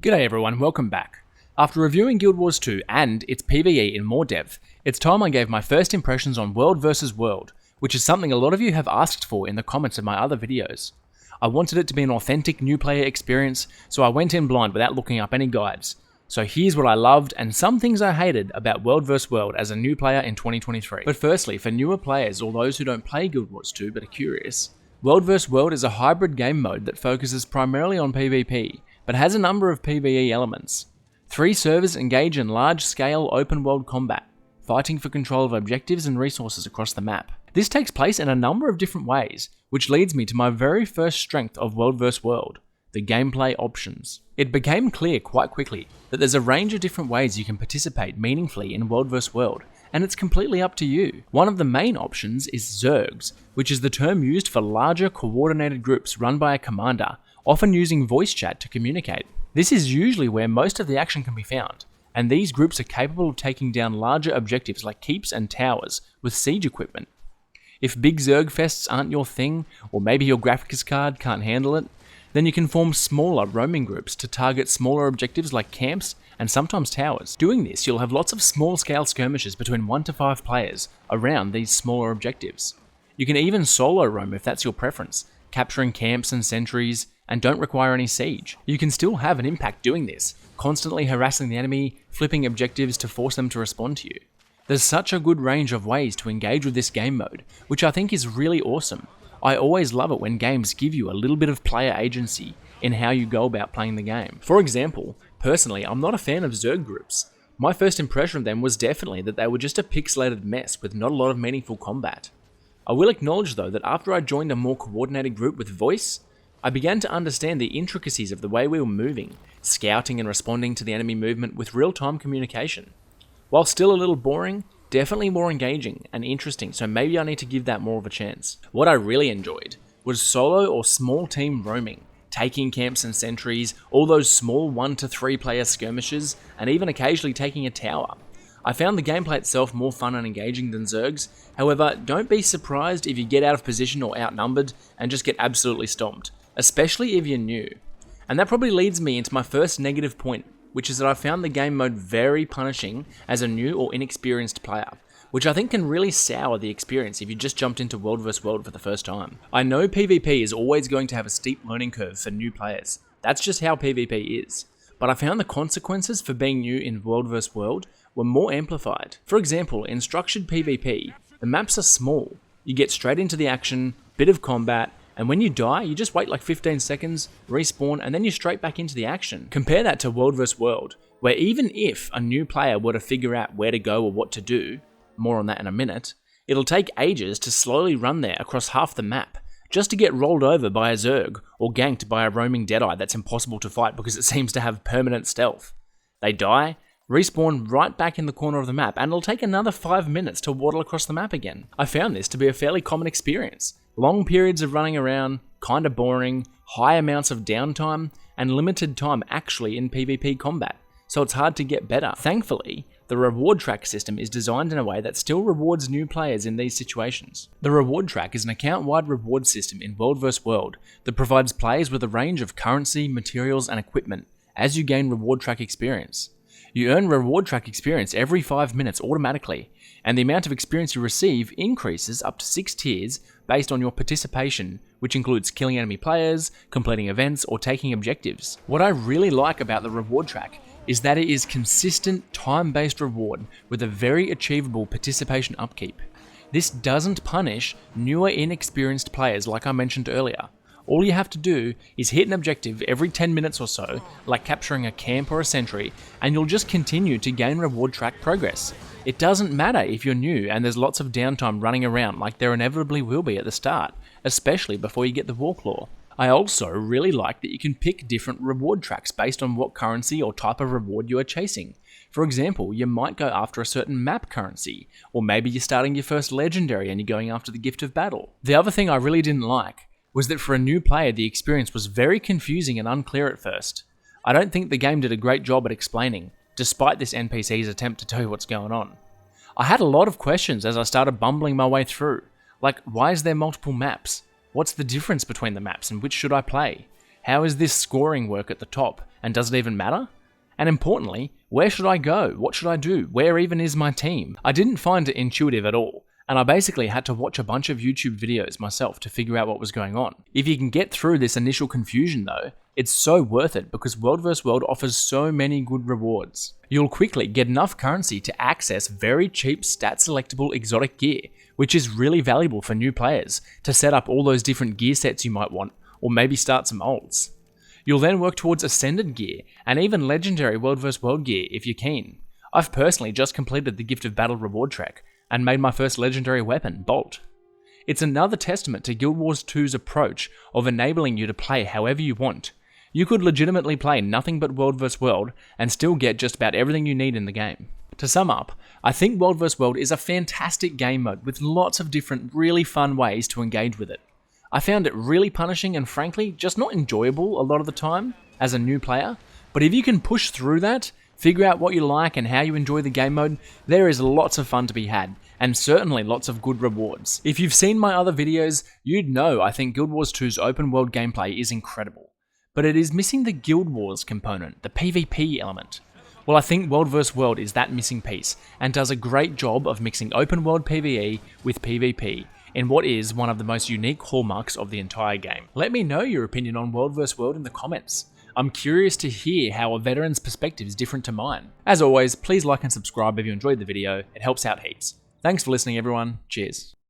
G'day everyone, welcome back. After reviewing Guild Wars 2 and its PvE in more depth, it's time I gave my first impressions on World vs World, which is something a lot of you have asked for in the comments of my other videos. I wanted it to be an authentic new player experience, so I went in blind without looking up any guides. So here's what I loved and some things I hated about World vs World as a new player in 2023. But firstly, for newer players or those who don't play Guild Wars 2 but are curious, World vs World is a hybrid game mode that focuses primarily on PvP, but has a number of PvE elements. 3 servers engage in large-scale open-world combat, fighting for control of objectives and resources across the map. This takes place in a number of different ways, which leads me to my very first strength of World vs World, the gameplay options. It became clear quite quickly that there's a range of different ways you can participate meaningfully in World vs World, and it's completely up to you. One of the main options is Zergs, which is the term used for larger coordinated groups run by a commander, often using voice chat to communicate. This is usually where most of the action can be found, and these groups are capable of taking down larger objectives like keeps and towers with siege equipment. If big Zerg fests aren't your thing, or maybe your graphics card can't handle it, then you can form smaller roaming groups to target smaller objectives like camps and sometimes towers. Doing this, you'll have lots of small-scale skirmishes between 1 to 5 players around these smaller objectives. You can even solo roam if that's your preference, capturing camps and sentries, and don't require any siege. You can still have an impact doing this, constantly harassing the enemy, flipping objectives to force them to respond to you. There's such a good range of ways to engage with this game mode, which I think is really awesome. I always love it when games give you a little bit of player agency in how you go about playing the game. For example, personally, I'm not a fan of Zerg groups. My first impression of them was definitely that they were just a pixelated mess with not a lot of meaningful combat. I will acknowledge though that after I joined a more coordinated group with voice, I began to understand the intricacies of the way we were moving, scouting and responding to the enemy movement with real-time communication. While still a little boring, definitely more engaging and interesting, so maybe I need to give that more of a chance. What I really enjoyed was solo or small team roaming, taking camps and sentries, all those small 1 to 3 player skirmishes, and even occasionally taking a tower. I found the gameplay itself more fun and engaging than Zergs, however, don't be surprised if you get out of position or outnumbered and just get absolutely stomped, especially if you're new. And that probably leads me into my first negative point, which is that I found the game mode very punishing as a new or inexperienced player, which I think can really sour the experience if you just jumped into World vs World for the first time. I know PvP is always going to have a steep learning curve for new players. That's just how PvP is. But I found the consequences for being new in World vs World were more amplified. For example, in structured PvP, the maps are small. You get straight into the action, bit of combat, and when you die, you just wait like 15 seconds, respawn, and then you're straight back into the action. Compare that to World vs World, where even if a new player were to figure out where to go or what to do, more on that in a minute, it'll take ages to slowly run there across half the map, just to get rolled over by a Zerg, or ganked by a roaming Deadeye that's impossible to fight because it seems to have permanent stealth. They die, respawn right back in the corner of the map, and it'll take another 5 minutes to waddle across the map again. I found this to be a fairly common experience. Long periods of running around, kinda boring, high amounts of downtime, and limited time actually in PvP combat, so it's hard to get better. Thankfully, the reward track system is designed in a way that still rewards new players in these situations. The reward track is an account-wide reward system in World vs World that provides players with a range of currency, materials, and equipment as you gain reward track experience. You earn reward track experience every 5 minutes automatically, and the amount of experience you receive increases up to 6 tiers based on your participation, which includes killing enemy players, completing events, or taking objectives. What I really like about the reward track is that it is consistent time-based reward with a very achievable participation upkeep. This doesn't punish newer inexperienced players like I mentioned earlier. All you have to do is hit an objective every 10 minutes or so, like capturing a camp or a sentry, and you'll just continue to gain reward track progress. It doesn't matter if you're new and there's lots of downtime running around like there inevitably will be at the start, especially before you get the Warclaw. I also really like that you can pick different reward tracks based on what currency or type of reward you are chasing. For example, you might go after a certain map currency, or maybe you're starting your first legendary and you're going after the Gift of Battle. The other thing I really didn't like was that for a new player the experience was very confusing and unclear at first. I don't think the game did a great job at explaining, despite this NPC's attempt to tell you what's going on. I had a lot of questions as I started bumbling my way through, like why is there multiple maps? What's the difference between the maps and which should I play? How is this scoring work at the top? And does it even matter? And importantly, where should I go? What should I do? Where even is my team? I didn't find it intuitive at all, and I basically had to watch a bunch of YouTube videos myself to figure out what was going on. If you can get through this initial confusion though, it's so worth it because World vs. World offers so many good rewards. You'll quickly get enough currency to access very cheap stat selectable exotic gear, which is really valuable for new players to set up all those different gear sets you might want, or maybe start some ults. You'll then work towards Ascended gear, and even legendary World vs. World gear if you're keen. I've personally just completed the Gift of Battle reward track, and made my first legendary weapon, Bolt. It's another testament to Guild Wars 2's approach of enabling you to play however you want. You could legitimately play nothing but World vs. World and still get just about everything you need in the game. To sum up, I think World vs. World is a fantastic game mode with lots of different really fun ways to engage with it. I found it really punishing and frankly just not enjoyable a lot of the time as a new player, but if you can push through that, figure out what you like and how you enjoy the game mode, there is lots of fun to be had, and certainly lots of good rewards. If you've seen my other videos, you'd know I think Guild Wars 2's open world gameplay is incredible. But it is missing the Guild Wars component, the PvP element. Well, I think World vs. World is that missing piece, and does a great job of mixing open world PvE with PvP in what is one of the most unique hallmarks of the entire game. Let me know your opinion on World vs. World in the comments. I'm curious to hear how a veteran's perspective is different to mine. As always, please like and subscribe if you enjoyed the video, it helps out heaps. Thanks for listening everyone, cheers.